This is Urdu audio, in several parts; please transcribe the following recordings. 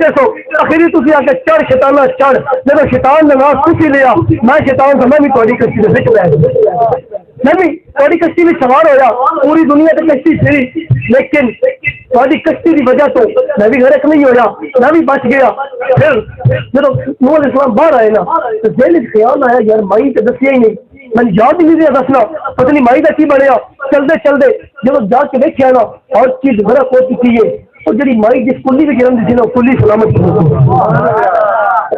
دیکھو آخری تھی آ کے چڑھ شیطانہ چڑھ جب شیطان نے ناس تھی لیا میں شیطان سے میں بھی تھوڑی کشتی کے بچ رہا میں بھی تھوڑی کشتی میں سوار ہویا پوری دنیا سے کشتی پھری لیکن تھوڑی کشتی کی وجہ تو میں بھی غرق نہیں ہویا میں بھی بچ گیا پھر جب نوح علیہ السلام باہر آئے نا تو دل خیال آیا یار مائی تو دسیا ہی نہیں میں یاد ہی نہیں دیا دسنا پتہ نہیں مائی کا کی بنیا چلتے چلتے جب جا کے دیکھا نا اور چیز غرق ہو چکی ہے اور جی مائی جس کلی بھی گرم دی نا کلی سلامت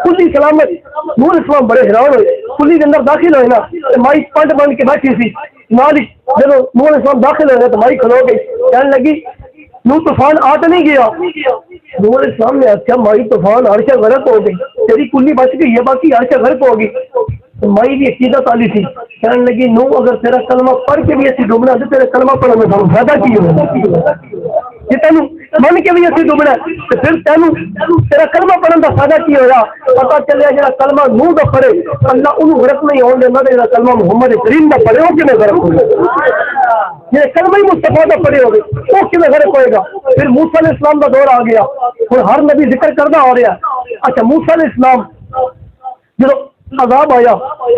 کلی سلامت نور اسلام بڑے حیران ہوئے کلی کے اندر داخل ہوئے نا مائی پنڈ بن کے بیٹھی سی نال جب نور اسلام داخل ہوئے تو مائی کھلو گئی کہنے لگی نو طوفان آ تو نہیں گیا نور اسلام نے آخیا مائی طوفان عرش غرق ہو گئی تیری کلی بچ گئی ہے باقی عرش غرق ہوگی مائی بھی عقیدت والی تھی کہنے لگی نو اگر تیرا کلمہ پڑھ کے بھی ایسی ڈوبنا تو تیرا کلمہ پڑھنے میں ہم فائدہ کی ہوگا یہ تینوں من کے بھی ایسی ڈوبنا تو پھر تینوں تیرا کلمہ پڑھنے کا فائدہ کی ہوگا پتا چلے جا کلمہ نو کا پڑھے اللہ انہوں غرق نہیں ہونے دینا جا کلمہ محمد کریم کا پڑھے وہ کیوں غرق ہوگا یہ کلمہ ہی مصطفیٰ کا پڑھے ہوگے وہ کیوں غرق ہوئے گا پھر موسیٰ علیہ السلام کا دور آ گیا اور ہر نبی ذکر کرنا ہو رہا ہے اچھا موسیٰ علیہ السلام جب عذاب آیا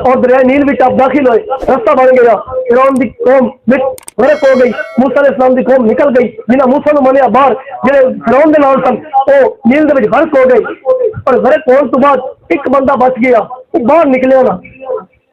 اور دریائے نیل میں آپ داخل ہوئے رستہ بن گیا فرعون دی قوم غرق ہو گئی موسیٰ علیہ السلام دی قوم نکل گئی جنہیں موسیٰ نے منیا باہر جنہیں فرعون دے نال سن وہ نیل دے وچ غرق ہو گئی اور غرق ہونے تو بعد ایک بندہ بچ گیا وہ باہر نکلیا نا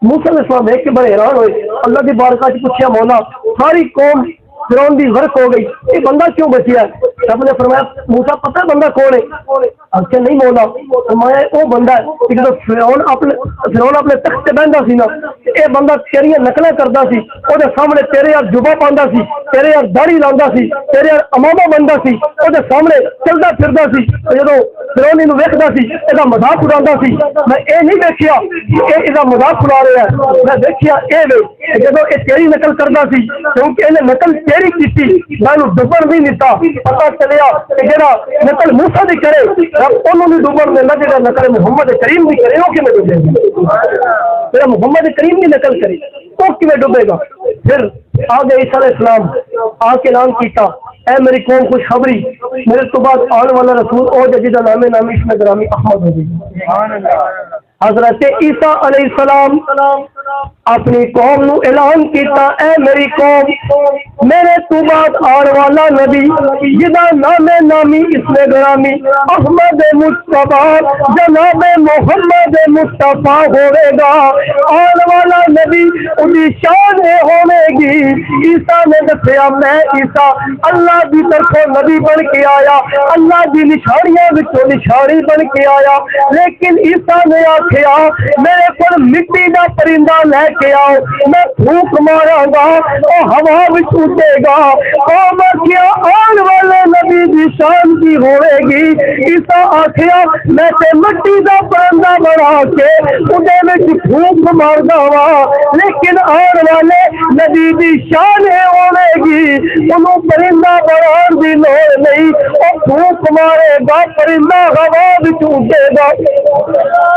موسیٰ علیہ السلام دیکھ کے بڑے حیران ہوئے اللہ کی بارگاہ سے پوچھا مولا ساری قوم فرعون دی غرق ہو گئی یہ بندہ کیوں بچیا ہے رب نے فرمایا موسیٰ پتہ بندہ کون ہے اچھا نہیں مولا فرمایا وہ بندہ ہے کہ جب فرعون اپنے تخت سے بہندا سی نا یہ بندہ تیری نقلیں کرتا سی وہ سامنے تیرے یار جبا پاندا سی تیرے یار داڑھی لاندا سی تیرے یار امامہ بندا سی وہ سامنے چلتا پھردا سی جب فرعون اینو ویکھدا سی یہ مذاق اڑاتا سی میں یہ نہیں دیکھیا کہ یہ مذاق اڑا رہا ہے میں دیکھیا یہ جب یہ تیری نقل کرتا سی کیونکہ انہیں نقل تیری کی میں ڈبن نہیں دیتا پتا چلیا کہ جڑا نقل موسیٰ دی کرے رب انہوں نے ڈبن دینا جڑا نقل محمد کریم دی کرے وہ کیوں ڈبے گا جڑا محمد کریم دی نقل کرے وہ کیوں ڈبے گا پھر آگے عیسیٰ علیہ السلام آ کے اعلان کیتا اے میری قوم خوشخبری میرے تو بعد آنے والا رسول او جدید نام اس میں گرامی احمد ہوگی حضرت عیسیٰ علیہ السلام اپنی قوم نو اعلان کیتا اے میری قوم میرے تو بعد آنے والا نبی جدا نام نامی اس میں گرامی احمد مصطفیٰ جناب محمد مصطفیٰ ہوئے گا آنے والا نبی انہی شان ہوئے گی عیسیٰ نے دسیا میں عیسیٰ اللہ کی طرف نبی بن کے آیا اللہ کی نشانیاں وچوں نشانی بن کے آیا لیکن عیسیٰ نے آخیا میرے کو مٹی کا پرندہ لے کے آؤ میں پھونک مارا گا وہ ہوا وچ اٹھے گا قوم کیا آن والے نبی دی شان کی ہوئے گی عیسیٰ آخیا میں تے مٹی کا پرندہ بنا کے اُدے وچ پھونک مار گا لیکن آن والے نبی دی شان ہوئے گی انہوں پرندہ بنان دی لوڑ نہیں وہ پھونک مارے گا پرندہ ہوا وچ اٹھے گا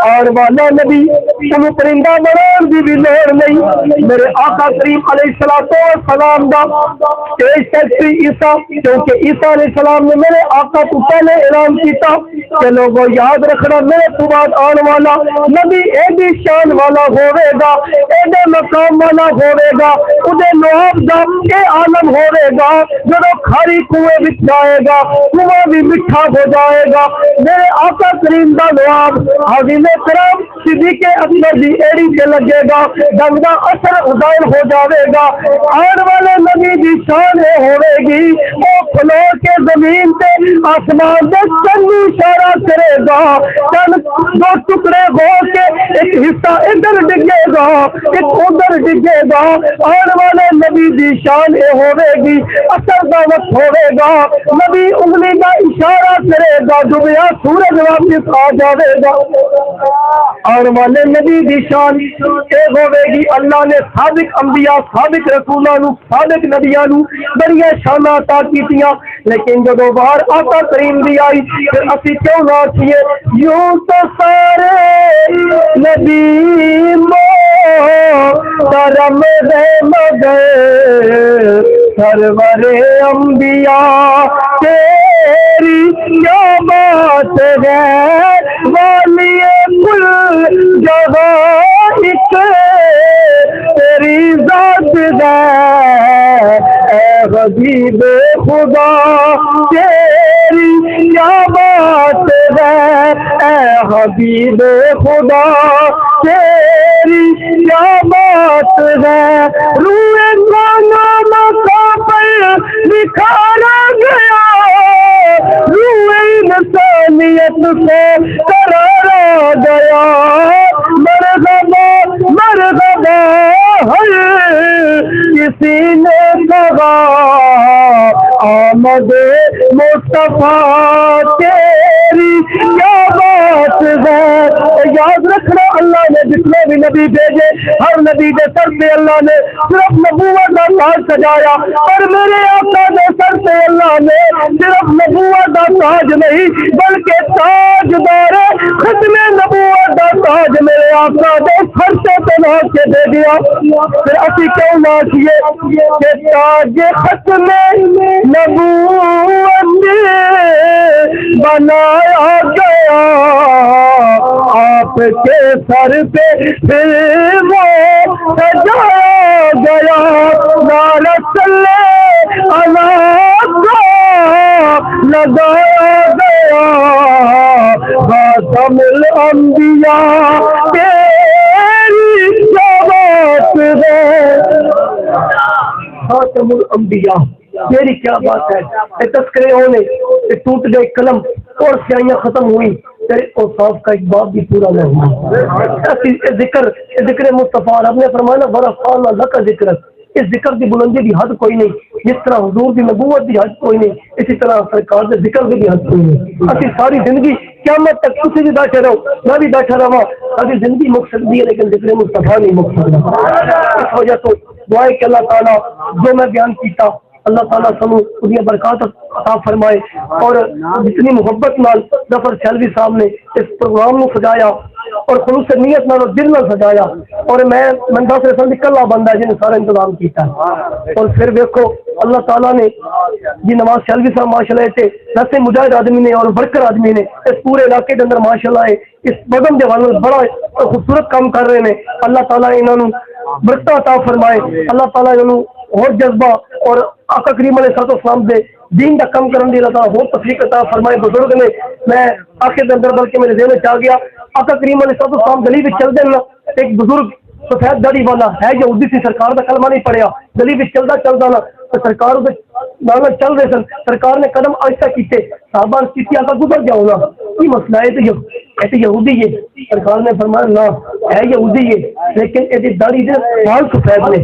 آن والا نبی انہوں پرندہ بنان دی بھی لوڑ نہیں میرے آقا کریم علیہ السلام دا تیج سیکٹری عیسیٰ کیونکہ عیسیٰ علیہ السلام نے میرے آقا تو پہلے اعلان کیتا کہ لوگوں یاد رکھنا میرے تو بعد آنے والا نبی ایڈی شان والا ہوئے گا ایڈے مقام والا ہوئے گا ادھے لواب دا اے عالم ہوئے گا جدو کھاری کنویں بچ جائے گا کنواں بھی مٹھا ہو جائے گا میرے آقا کریم دا لواب حاضر کرام صدیق اکبر دی ایڑی کے لگے گا جنگ دا اثر ظاہر ہو جاوے گا آن والے نبی دی شان ہوئے گی وہ کھلو کے زمین تے آسمان دے چند اشارہ کرے گا چند دو ٹکڑے ہو کے ایک حصہ ادھر ڈگے گا ایک ادھر ڈگے گا آن والے نبی دی شان ہوئے گی اثر دا وقت ہوئے گا نبی انگلی کا اشارہ کرے گا ڈوبیا سورج واپس آ جاوے گا آن والے نبی دی شان ہوئے گی اللہ نے سابق انبیاء سابق رسولانو سابق نبیانو بڑی شانہ عطا کیتیاں لیکن جدو باہر آقا کریم دی آئی پھر اسی کیوں نہ کیے یوں تو سارے نبی محترم دے مگر سرور انبیاء کے تیری کیا بات ہے والی کل جگہ ایک تیری ذات ہے اے حبیب خدا تیری کیا بات ہے اے حبیب خدا تیری کیا بات ہے روئے گانا مقام پر نکھارا گیا روئے انسانیت سے قرارا گیا مرحبا مرحبا ہر کسی نے کہا آمد مصطفیٰ تیری کیا بات ہے یاد رکھنا اللہ نے جتنے بھی نبی بھیجے ہر نبی کے سر پہ اللہ نے صرف نبوت کا تاج سجایا اور میرے آقا کے سر پہ اللہ نے صرف نبوت کا تاج نہیں بلکہ تاجدار ختم نبوت کا تاج میرے آقا کے سر سے بنا کے دے دیا پھر اسی کیوں نہ کیے کہ تاج ختم نبوت بنایا گیا آپ کے سر پہ پھر وہ سجایا گیا نعرہ صلی اللہ لگایا گیا خاتم الانبیاء تیری کیا بات ہے خاتم الانبیاء تیری کیا بات ہے تذکرے ہونے ٹوٹ گئے قلم اور سیاہیاں ختم ہوئی تیرے اوصاف کا ایک باب بھی پورا نہ ہوا ذکر مصطفیٰ رب نے فرمایا ورفعنا لک ذکرک اس ذکر کی بلندی کی حد کوئی نہیں جس طرح حضور کی نبوت کی حد کوئی نہیں اسی طرح سرکار کے ذکر کی بھی حد کوئی نہیں اسی ساری زندگی قیامت تک تسی بھی بیٹھے رہو میں بھی بیٹھا رہا ساری زندگی مک سکتی ہے لیکن ذکر مصطفیٰ نہیں مک سکتا اس وجہ تو دعائے کہ اللہ تعالیٰ جو میں بیان کیتا اللہ تعالیٰ سنو اس برکات عطا فرمائے اور جتنی محبت نال ظفر سیلوی صاحب نے اس پروگرام کو سجایا اور خلوص نیت نال اور دل نال سجایا اور میں دس رسل دی کلا بندہ جن سارا انتظام کیتا اور پھر دیکھو اللہ تعالیٰ نے جی نواز سیلوی صاحب ماشاءاللہ تھے ویسے مجاہد آدمی نے اور برکر آدمی نے اس پورے علاقے کے اندر ماشاءاللہ اس بدم کے والوں بڑا خوبصورت کام کر رہے ہیں اللہ تعالیٰ انہوں برکت عطا فرمائے اللہ تعالیٰ انہوں اور جذبہ اور آقا کریم علیہ السلام دے دین کا کم کرنے اللہ تعالیٰ اور تفریق عطا فرمائے بزرگ نے میں آخر کے اندر بلکہ میرے ذہن میں چاہ گیا آقا کریم علیہ السلام گلی بھی چل دیں ایک بزرگ سفید داڑھی والا ہے یہودی سی سرکار کا کلمہ نہیں پڑھیا گلی بھی چلتا نا تو سرکار نال چل رہے سن سرکار نے قدم آہستہ کیتے صحابہ کی آقا گزر جاؤ نا یہ مسئلہ ہے تو یہودی ہے سرکار نے فرمایا نہ ہے یہودی ہے لیکن یہ داڑھی دے بال سفید نے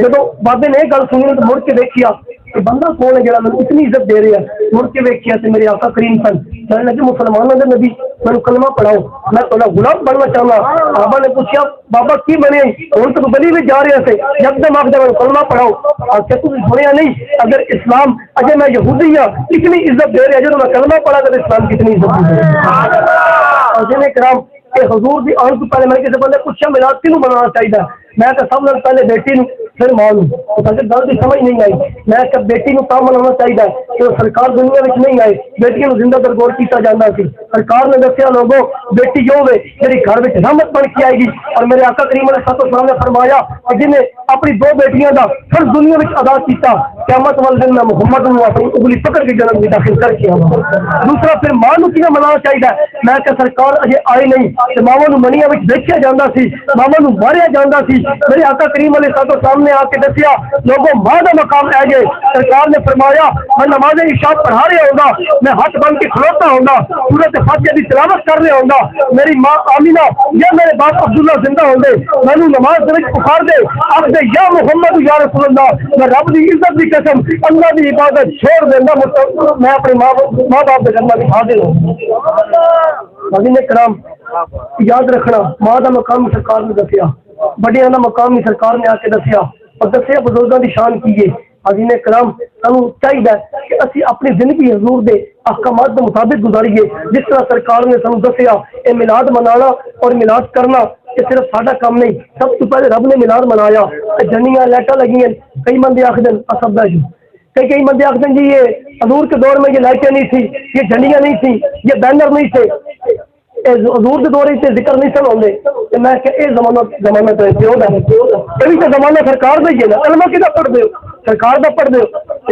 جب بابے نے گل سنی تو مڑ کے دیکھیا کہ بندہ کون ہے جڑا میں اتنی عزت دے رہا ہے مڑ کے دیکھیا تو میرے آقا کریم سن کہنے لگے مسلمانوں کے نبی میں کلمہ پڑھاؤ میں تھوڑا غلام بننا چاہنا صحابہ نے پوچھا بابا کی بنے ہوں تو گلی میں جا رہے تھے جب تک آپ جب کلمہ پڑھاؤ کیا تم سنیا نہیں اگر اسلام اگر میں یہودی ہوں اتنی عزت دے رہا جب میں کلمہ پڑھا تو اسلام کتنی عزت دے رہا ہے کرام کہ حضور دی آن تو پہلے میں کسی بندے پوچھا میلاد کیوں منانا چاہیے میں کہ سب سے پہلے بیٹی نو پھر ماں نو گل کی سمجھ نہیں آئی میں کہ بیٹی نو کام منانا چاہیے کہ سرکار دنیا میں نہیں آئے بیٹی نو زندہ درگور کیتا جانا سی سرکار نے دسیا لوگوں بیٹی جو ہوئے جی گھر میں رحمت بن کے آئے گی اور میرے آقا کریم علیہ السلام نے فرمایا کہ جن نے اپنی دو بیٹیاں دا پھر دنیا میں ادا کیتا قیامت والے دن میں محمد نو اپنی انگلی پکڑ کے جنم میں داخل کر کے آؤں دوسرا پھر ماں نو کیوں منانا چاہیے میں کہ سرکار اجے آئی نہیں ماوا نو منیا میں دیکھا جاتا سی ماوا نو ماریا جاتا سی میرے آقا کریم علیہ السلام سامنے آ کے دسیا لوگوں ماں کا مقام ہے جائے سرکار نے فرمایا میں نماز عشاء پڑھا رہا ہوں میں ہاتھ بن کے کھلوتا ہوں سورۃ فاتحہ کی تلاوت کر رہا ہوں میری ماں آمینہ یا میرے باپ عبداللہ زندہ ہوں گے میں نماز میں پکار دے آپ دے یا محمد یا رسول اللہ میں رب کی عزت کی قسم اللہ کی عبادت چھوڑ دینا میں اپنے ماں باپ کے گھر میں حاضر ہوں کرام یاد رکھنا ماں کا مقام سرکار نے دسیا بڑیاں کا مقام سرکار نے آ کے دسیا اور دسیا بزرگوں کی شان کیے عظیم کرام سانو چاہیے کہ اسی اپنی زندگی حضور دے احکامات کے مطابق گزاریے جس طرح سرکار نے سانو دسیا یہ میلاد منانا اور میلاد کرنا یہ صرف ساڈا کام نہیں سب تو پہلے رب نے میلاد منایا جنیاں لائٹاں لگی کئی بندے آخر دن سب کئی بندے آخر جی یہ حضور کے دور میں یہ لائٹیں نہیں تھی، یہ جھنڈیاں نہیں تھی، یہ بینر نہیں تھے، حضور کے دور سے ذکر نہیں سن ہوتے، میں کہ یہ زمانہ تو یہ زمانہ سرکار کا ہی ہے نا، کلمہ کدا پڑھ دو سرکار کا پڑھ دو،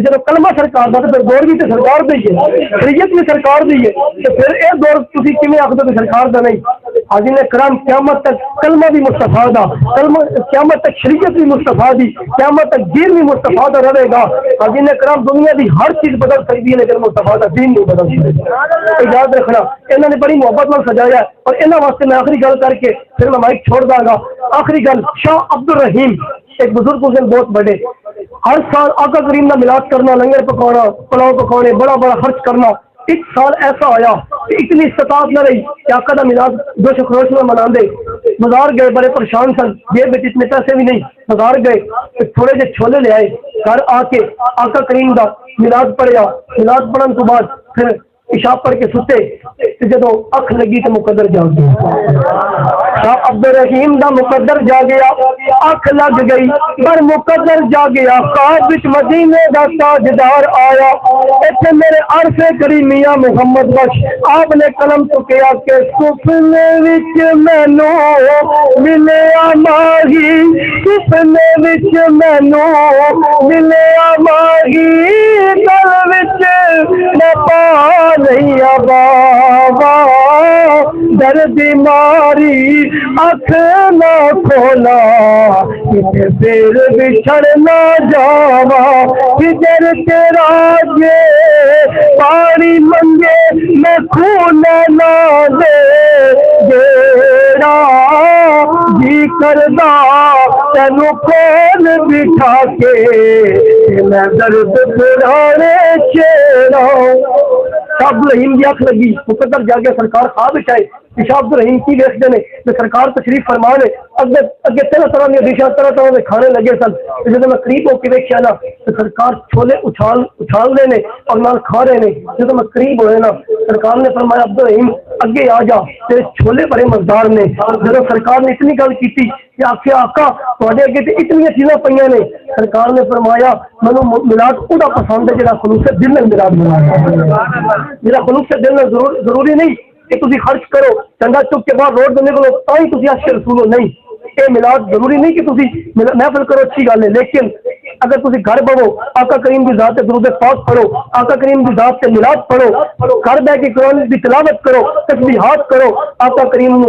جب کلمہ سرکار کا تو دور بھی تو سرکار کا ہی ہے، شریعت بھی سرکار کی ہے، تو پھر یہ دور تھی کیون آخر کہ سرکار کا نہیں؟ حاضرین کرام قیامت تک کلمہ بھی مصطفیٰ دا، قیامت تک شریعت بھی مصطفیٰ دی، قیامت تک دین بھی مصطفیٰ دا رہے گا۔ حاضرین کرام دنیا دی ہر چیز بدل سکتی ہے لیکن مصطفیٰ دا دین نہیں بدل سکتی۔ یاد رکھنا انہوں نے بڑی محبت میں سجایا ہے، اور انہوں واسطے میں آخری گل کر کے پھر میں مائک چھوڑ داں گا۔ آخری گل، شاہ عبد الرحیم ایک بزرگ حسین بہت بڑے، ہر سال آقا کریم کا میلاد کرنا، لنگر پکانا، پلاؤ پکانے، بڑا بڑا خرچ کرنا۔ ایک سال ایسا آیا کہ اتنی استطاعت نہ رہی کہ آقا کا میلاد جوش و خروش میں منا دے، بازار گئے بڑے پریشان سن، جیب میں اتنے پیسے بھی نہیں، بازار گئے تھوڑے سے چھولے لے آئے، گھر آ کے آقا کریم کا میلاد پڑھیا، میلاد پڑھنے کے بعد پھر عشاء پڑھ کے ستے، جدو اکھ لگی تو مقدر جاگ گیا، شاہ عبد الرحیم دا مقدر جا گیا، اکھ لگ گئی پر مقدر جا گیا، خواب وچ مدینے دا تاجدار آیا، ایتھے میرے عرف کریمیہ محمد بخش آپ نے قلم چکیا کہ سپنے وچ مینو ملیا ماہی، سپنے وچ مینو ملیا ماہی، دل وچ میں پا نہیں بابا در بیماری اکھ نہ کھولا، کتے پیر بچھڑ نہ جاوا، کدھر تیرا جے پانی منگے میں خون نہ دے، جیڑا جی کردا تینو کون بٹھا کے میں درد پرانے چیرا۔ شاہ عبد الرحیم کی اکھ لگی، مقدر جا گیا، سرکار خواب وچ آئے، شاہ عبد الرحیم کی ویکھدے نے کہ سرکار تشریف فرما نے، اگے طرح طرح کی ڈشاں طرح طرح کے کھانے لگے سن، جب میں قریب ہو کے ویکھیا نا تو سرکار چھولے اچھال رہے نے اور نال کھا رہے نے، جب میں قریب ہوئے نا سرکار نے فرمایا عبد الرحیم اگے آ جا، تیرے چھولے بڑے مزدار نے۔ جب سرکار نے اتنی گل کی کہ آخیا آقا تواڈے اگے تے اتنی چیزاں پئیاں نے، سرکار نے فرمایا مینوں میلاد اُہدا پسند ہے جڑا خلوص دل نال میلاد منایا، جڑا خلوص دل نال ضروری نہیں کہ تسی خرچ کرو، چندا چک کے باہر روڈ تے نکلو تاں ہی تسی عاشق رسول ہو، نہیں، یہ میلاد ضروری نہیں کہ تسی محفل کرو، اچھی گل ہے، لیکن اگر تسی گھر بہو آقا کریم کی ذات درود پاک پڑھو، آقا کریم کی ذات سے میلاد پڑھو، گھر بیٹھ کے قرآن کی تلاوت کرو، تسبیحات کرو، آقا کریم نو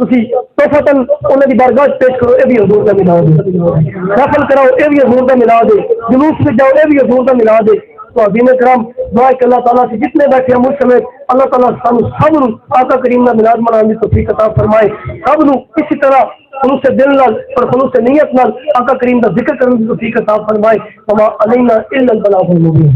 تسی تحفتاً انہاں دی بارگاہ پیش کرو، یہ بھی حضور کا میلاد ہے، محفل کراؤ یہ بھی حضور کا میلاد ہے، جلوس میں جاؤ یہ بھی حضور کا میلاد ہے۔ تو عظیم کرام دعا کہ اللہ تعالیٰ سے جتنے بیٹھے ہیں مجھ سمیت اللہ تعالیٰ سب آقا کریم کا میلاد منانے کی توفیق عطا فرمائے، سب اسی طرح خلوص دل نال اور خلوص نیت نال آقا کریم کا ذکر کرنے کی توفیق عطا فرمائے۔ وما علینا الا البلاغ المبین۔